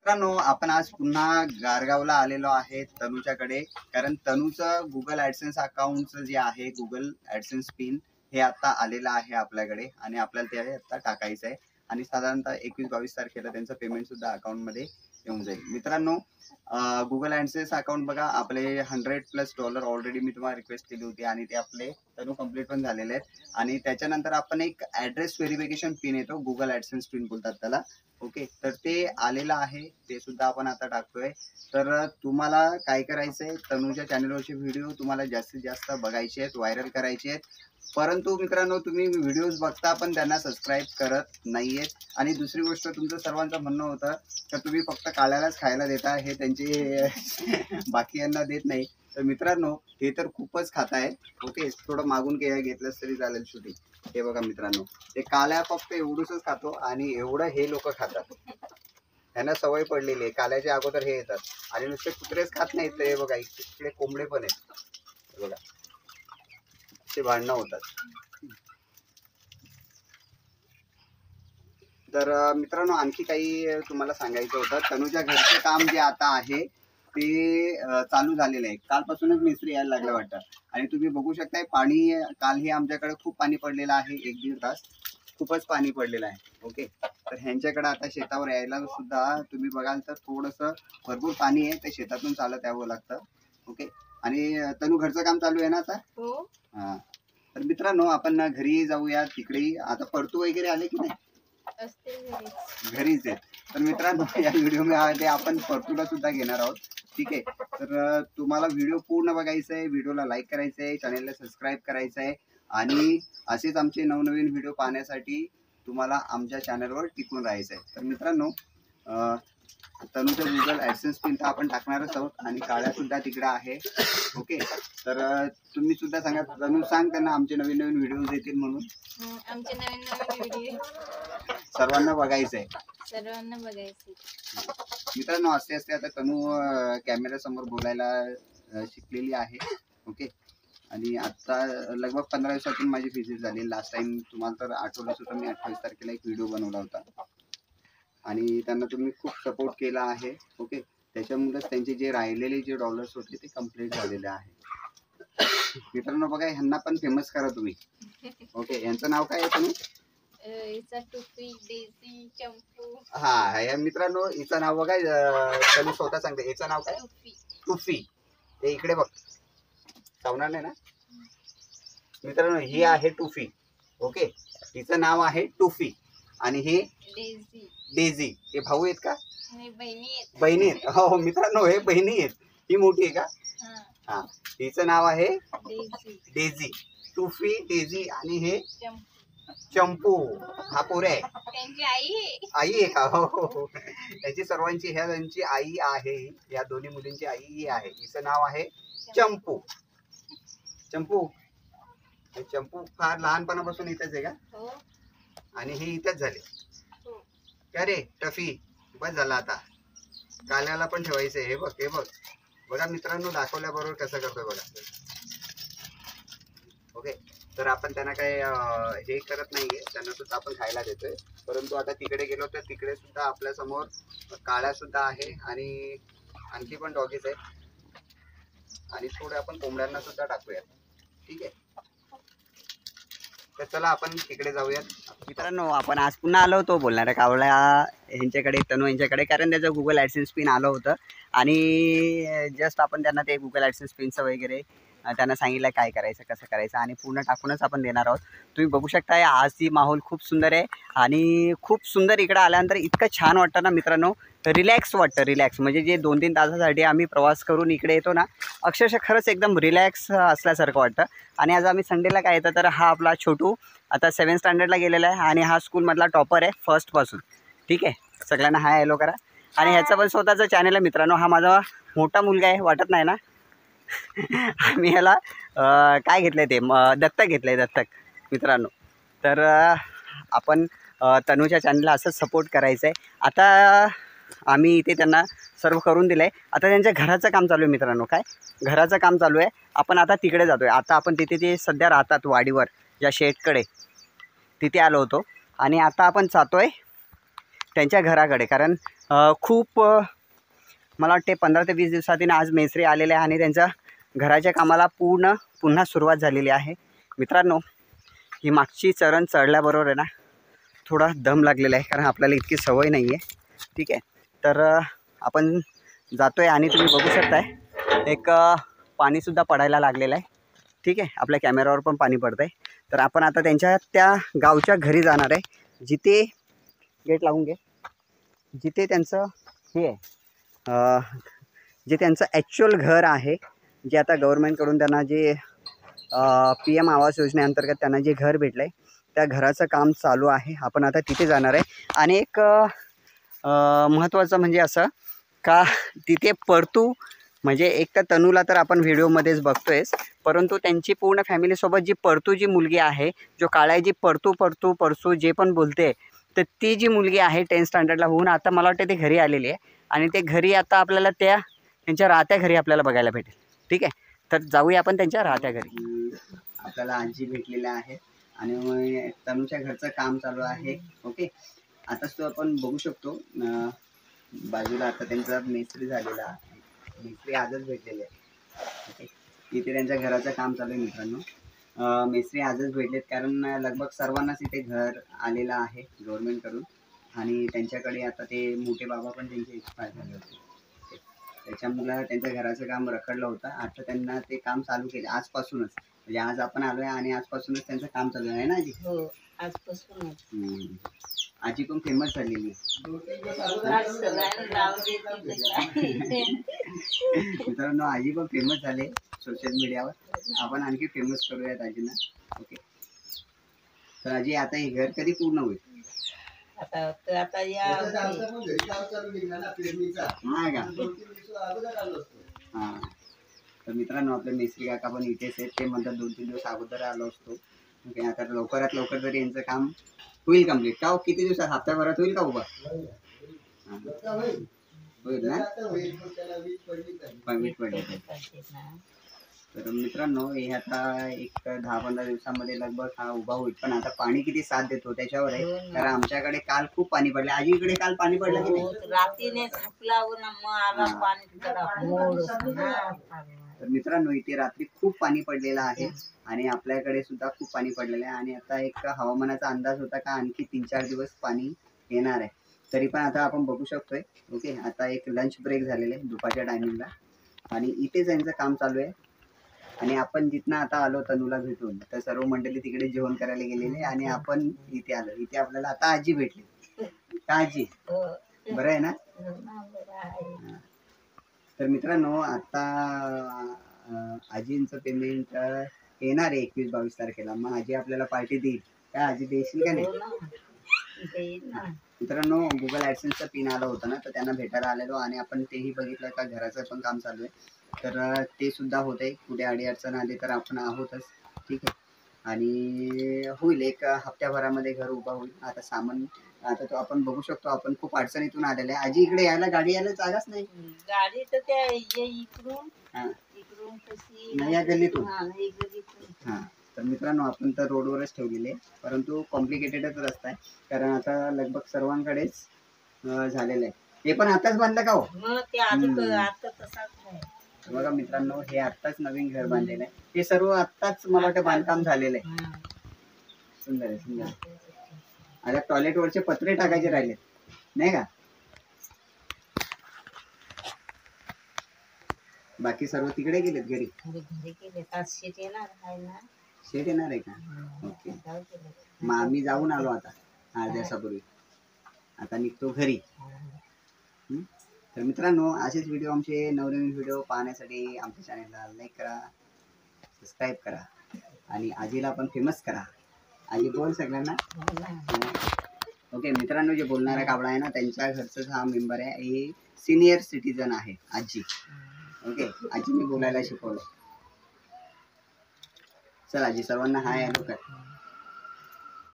मित्रांनो, आपण आज पुन्हा गारगावला आलेलो आहे तनूच्याकडे. कारण तनूचं गुगल ॲडसेन्स अकाउंटचं जे आहे, गुगल ॲडसेन्स पिन हे आता आलेलं आहे आपल्याकडे आणि आपल्याला ते आता टाकायचं आहे. आणि साधारणतः 21-22 तारखेला त्यांचं पेमेंट सुद्धा अकाउंटमध्ये येऊन जाईल. मित्रांनो, गुगल ॲडसेन्स अकाउंट बघा, आपले $100+ ऑलरेडी मी तुम्हाला रिक्वेस्ट केली होती आणि ते आपले तनू कंप्लीट पण झालेले आहेत. आणि त्याच्यानंतर आपण एक ॲड्रेस व्हेरिफिकेशन पिन येतो, गुगल ॲडसेन्स पिन बोलतात त्याला. ओके, तर ते आलेलं आहे, ते सुद्धा आपण आता टाकतोय. तर तुम्हाला काय करायचंय, तनूच्या चॅनलवरचे व्हिडिओ तुम्हाला जास्तीत जास्त बघायचे आहेत, व्हायरल करायचे आहेत. परंतु मित्रांनो, तुम्ही व्हिडिओज बघता पण त्यांना सबस्क्राईब करत नाहीयेत. आणि दुसरी गोष्ट, तुमचं सर्वांचं म्हणणं होतं तर तुम्ही फक्त काळ्यालाच खायला देता, हे त्यांचे बाकी यांना देत नाही. तर मित्रांनो, हे तर खूपच खाताय. ओके, थोडं मागून घेतलंच तरी चालेल शूटिंग. हे बघा मित्रांनो, ते काल्या फक्त एवढंच खातो आणि एवढं हे लोक खातात. त्यांना सवय पडलेली आहे, काल्याच्या अगोदर हे येतात. आणि नुसते कुत्रेच खात नाहीत, ते बघा इकडे कोंबडे पण आहेत. बघा, ते भांडणं होतात. तर मित्रांनो, आणखी काही तुम्हाला सांगायचं होतं. तनूच्या घरचे काम जे आता आहे ते चालू झालेलं आहे. कालपासूनच मिस्त्री यायला लागलं वाटतं. आणि तुम्ही बघू शकताय, पाणी कालही आमच्याकडे खूप पाणी पडलेलं आहे, 1-1.5 तास खूपच पाणी पडलेलं आहे. ओके, तर ह्यांच्याकडे आता शेतावर यायला सुद्धा तुम्ही बघाल तर थोडंसं भरपूर पाणी आहे, ते शेतातून चालत यावं लागतं. ओके, आणि तनू घरचं काम चालू आहे ना आता? हो. हां, तर मित्रांनो, आपण घरी जाऊया. तिकडेही आता परतू वगैरे आले की नाही? घरीच आहे. तर मित्रांनो, या व्हिडिओमध्ये आपण परतूला सुद्धा घेणार आहोत. ठीक आहे, तर तुम्हाला व्हिडिओ पूर्ण बघायचा आहे, व्हिडिओला लाईक करायचं आहे, चॅनलला सबस्क्राईब करायचं आहे. आणि असेच आमचे नवनवीन व्हिडिओ पाहण्यासाठी तुम्हाला आमच्या चॅनलवर टिकून राहायचं आहे. तर मित्रांनो, तनूचं गुगल ॲडसेन्स पिन तर आपण टाकणारच आहोत आणि काळ्या सुद्धा तिकडे आहे. ओके, तर तुम्ही सुद्धा सांगा, तनू सांग त्यांना आमचे नवीन नवीन व्हिडिओज येतील म्हणून. आमचे नवीन नवीन व्हिडिओ सर्वांना बघायचं आहे. सर्वांना बघायचे. मित्रांनो, असते असते आता तनू कॅमेऱ्यासमोर बोलायला शिकलेली आहे. ओके, आणि आता लगभग 15 दिवसातून माझी व्हिजिट झाली. लास्ट टाइम तुम्हाला तर आठवलंच होतं, मी 28 तारखेला एक व्हिडिओ बनवला होता आणि त्यांना तुम्ही खूप सपोर्ट केला आहे. ओके, त्याच्यामुळेच त्यांचे जे राहिलेले जे डॉलर्स होते ते कम्प्लीट झालेले आहे. मित्रांनो बघा, ह्यांना पण फेमस करा तुम्ही. ओके, यांचं नाव काय आहे तनू? टुफी, डेझी, चंपू. हा, या मित्रांनो, हिचं नाव बघा, तनू स्वतः सांगते. हिचं नाव काय? टुफी. हे इकडे बघ, चावणार नाही ना? मित्रांनो, ही आहे टुफी. ओके, हिचं नाव आहे टुफी आणि हे डेझी. डेझी. हे भाऊ आहेत का? बहिणी आहेत. बहिणी आहेत. हो मित्रांनो, हे बहिणी आहेत. ही मोठी आहे का? हा, हिचं नाव आहे डेझी. टुफी, डेझी आणि हे चंपू. हा पोरे आहे. त्यांची आई आहे का? हो हो हो, त्यांची सर्वांची, ह्या त्यांची आई आहे. या दोन्ही मुलींची आई ही आहे. हिचं नाव आहे चंपू. चंपू चंपू फार लहानपणापासून इथंच आहे का? हो. आणि हे इथंच झाले. हो. क्या रे टफी, बस झाला आता. काल्याला पण ठेवायचंय. हे बघ, हे बघ बघा मित्रांनो, दाखवल्याबरोबर कसं करतोय बघा. ओके, तर आपण त्यांना काय हे करत नाहीये, त्यांना सुद्धा आपण खायला देतोय. परंतु आता तिकडे गेलो तर तिकडे सुद्धा आपल्या समोर काळ्या सुद्धा आहे आणि आणखी पण डॉगीज आहेत. आणि थोडे आपण कोंबड्यांना सुद्धा टाकूयात. ठीक आहे, तर चला आपण तिकडे जाऊयात. मित्रांनो, आपण आज पुन्हा आलो होतो बोलणाऱ्या कावळ्या यांच्याकडे, तनू यांच्याकडे, कारण त्याचं गुगल ॲडसेन्स पिन आलं होतं. आणि जस्ट आपण त्यांना ते गुगल ॲडसेन्स पिनचं वगैरे त्यांना सांगितलं काय करायचं, कसं करायचं, आणि पूर्ण टाकूनच आपण देणार आहोत. तुम्ही बघू शकता, आज ही माहोल खूप सुंदर आहे आणि खूप सुंदर. इकडं आल्यानंतर इतकं छान वाटतं ना मित्रांनो, रिलॅक्स वाटतं. रिलॅक्स म्हणजे जे 2-3 तासासाठी आम्ही प्रवास करून इकडे येतो ना, अक्षरशः खरंच एकदम रिलॅक्स असल्यासारखं वाटतं. आणि आज आम्ही संडेला काय येतं, तर हा आपला छोटू आता 7th स्टँडर्डला गेलेला आहे आणि हा स्कूलमधला टॉपर आहे फर्स्टपासून. ठीक आहे, सगळ्यांना हाय हॅलो करा. आणि ह्याचं पण स्वतःचं चॅनल आहे मित्रांनो. हा माझा मोठा मुलगा आहे, वाटत नाही ना? आम्ही ह्याला काय घेतलं आहे, ते दत्तक घेतलं आहे, दत्तक मित्रांनो. तर आपण तनूच्या चॅनलला असंच सपोर्ट करायचं आहे. आता आम्ही इथे त्यांना सर्व करून दिलं आहे. आता त्यांच्या घराचं काम चालू आहे मित्रांनो. काय घराचं काम चालू आहे. आपण आता तिकडे जातो आहे. आता आपण तिथे ते सध्या राहतात वाडीवर, ज्या शेडकडे, तिथे आलो होतो. आणि आता आपण जातो आहे त्यांच्या घराकडे, कारण खूप मला वाटते 15 ते 20 दिवसांनी आज मेस्त्री आलेले आहे आणि त्यांच्या घराच्या कामाला पुन्हा सुरुवात झालेली आहे. मित्रांनो, ही मागची चरण चढल्याबरोबर आहे ना थोडा दम लागलेला आहे, कारण आपल्याला इतकी सवय नाही आहे. ठीक आहे, तर आपण जातो आहे आणि तुम्ही बघू शकताय एक पाणीसुद्धा पडायला लागलेलं आहे. ठीक आहे, आपल्या कॅमेऱ्यावर पण पाणी पडतं आहे. तर आपण आता त्यांच्या त्या गावच्या घरी जाणार आहे, जिथे गेट लावून घे, जिथे त्यांचं हे आहे, जे त्यांचं ॲक्च्युअल घर आहे, जे आता गव्हर्मेंटकडून त्यांना जे PM आवास योजनेअंतर्गत त्यांना जे घर भेटलं आहे त्या घराचं काम चालू आहे. आपण आता तिथे जाणार आहे. आणि एक महत्त्वाचं म्हणजे असं का तिथे परतू म्हणजे एक तर तनूला तर आपण व्हिडिओमध्येच बघतोयच, परंतु त्यांची पूर्ण फॅमिलीसोबत जी परतू जी मुलगी आहे, जो काळ्या जी परसू जे पण बोलते, तर ती जी मुलगी आहे 10th स्टँडर्डला होऊन आता मला वाटतं ते घरी आलेली आहे. आणि ते घरी आता आपल्याला त्यांच्या राहत्या घरी आपल्याला बघायला भेटेल. ठीक आहे, तर जाऊया आपण त्यांच्या राहत्या घरी. आपल्याला आजी भेटलेल्या आहे आणि मग तनूच्या घरचं काम चालू आहे. ओके, आताच तो आपण बघू शकतो बाजूला आता त्यांचा मेस्त्री झालेला आहे. मेस्त्री आजच भेटलेले आहे. ओके, इथे त्यांच्या घराचं काम चालू आहे. मित्रांनो, मेस्त्री आजच भेटलेत कारण लगभग सर्वांनाच इथे घर आलेलं आहे गव्हर्मेंटकडून. आणि त्यांच्याकडे आता ते मोठे बाबा पण त्यांचे एक्सपायर झाले होते, त्याच्यामुळं त्यांच्या घराचं काम रखडलं होतं. आता त्यांना ते काम चालू केले आजपासूनच, म्हणजे आज आपण आलो आहे आणि आजपासूनच त्यांचं काम चालू आहे ना आजी? हो, आजपासूनच. आजी पण फेमस झालेली. मित्रांनो, आजी पण फेमस झाले सोशल मीडियावर. आपण आणखी फेमस करूयात आजींना. ओके, तर आजी आता हे घर कधी पूर्ण होईल? आता या हां, तर मित्रांनो आपले मेस्त्री काका पण इथेच आहेत. ते म्हणतात 2-3 दिवस अगोदर आलो असतो. ओके, आता लवकरात लवकर जरी यांचं काम होईल कम्प्लीट का किती दिवसात, हप्त्याभरात होईल का उभा? होईल ना, वीट पडले. तर मित्रांनो हे आता एक 10-15 दिवसामध्ये लगभग हा उभा होईल. पण आता पाणी किती साथ देतो त्याच्यावर आहे, कारण आमच्याकडे काल खूप पाणी पडले. आजी इकडे काल पाणी पडलं की नाही? रात्रीने तर मित्रांनो इथे रात्री खूप पाणी पडलेलं आहे आणि आपल्याकडे सुद्धा खूप पाणी पडलेलं आहे. आणि आता एक हवामानाचा अंदाज होता का आणखी 3-4 दिवस पाणी येणार आहे. तरी पण आता आपण बघू शकतोय. ओके, आता एक लंच ब्रेक झालेले दुपारच्या टायमिंगला आणि इथेच यांचं काम चालू आहे. आणि आपण जिथनं आता आलो तनूला भेटून, तर सर्व मंडळी तिकडे जेवण करायला गेलेले आणि आपण इथे आलो. इथे आपल्याला आता आजी भेटली का आजी? बरं आहे ना? तर मित्रांनो आता आजींचं पेमेंट येणार आहे 21-22 तारखेला. मग आजी आपल्याला पार्टी देईल का? आजी देशील का नाही? मित्रांनो गुगल ॲडसेन्सचा पिन आला होता ना, तर त्यांना भेटायला आलेलो आणि आपण तेही बघितलं का घराचं पण काम चालू आहे. तर ते सुद्धा होत आहे. कुठे अडीअडचण आली तर आपण आहोतच. ठीक आहे, आणि होईल एक हप्त्याभरामध्ये घर उभा होईल. आता सामान आता तो आपण बघू शकतो. आपण खूप अडचणीतून आलेले आहे. आजी इकडे यायला गाडी यायला जागाच नाही. गाडी तर त्या इकडून नाही या गल्लीतून. हां, तर मित्रांनो आपण तर रोडवरच ठेवलेले, परंतु कॉम्प्लिकेटेडच रस्ता आहे, कारण आता लगभग सर्वांकडेच झालेलं आहे. हे पण आताच बांधलं का हो? बघा मित्रांनो हे आत्ताच नवीन घर बांधलेलं आहे. हे सर्व आत्ताच मला वाटतं बांधकाम झालेलं आहे. सुंदर आहे, सुंदर आहे. आता टॉयलेट वरचे पत्रे टाकायचे राहिले नाही का? बाकी सर्व तिकडे गेलेत घरी. शेट येणार आहे का? ओके, मग आम्ही जाऊन आलो आता 8 दिवसापूर्वी. आता निघतो घरी. तर मित्रांनो असेच व्हिडिओ आमचे नवनवीन व्हिडिओ पाहण्यासाठी आमच्या चॅनलला लाईक करा, सबस्क्राईब करा आणि आजीला पण फेमस करा. आजी बोल सगळ्यांना. ओके मित्रांनो, जे बोलणारा कावळा आहे ना त्यांच्या घरचाच हा मेंबर आहे. हे सिनियर सिटीजन आहे आजी. ओके, आजीने बोलायला शिकवलं. चल आजी सर्वांना हाय हॅलो कर.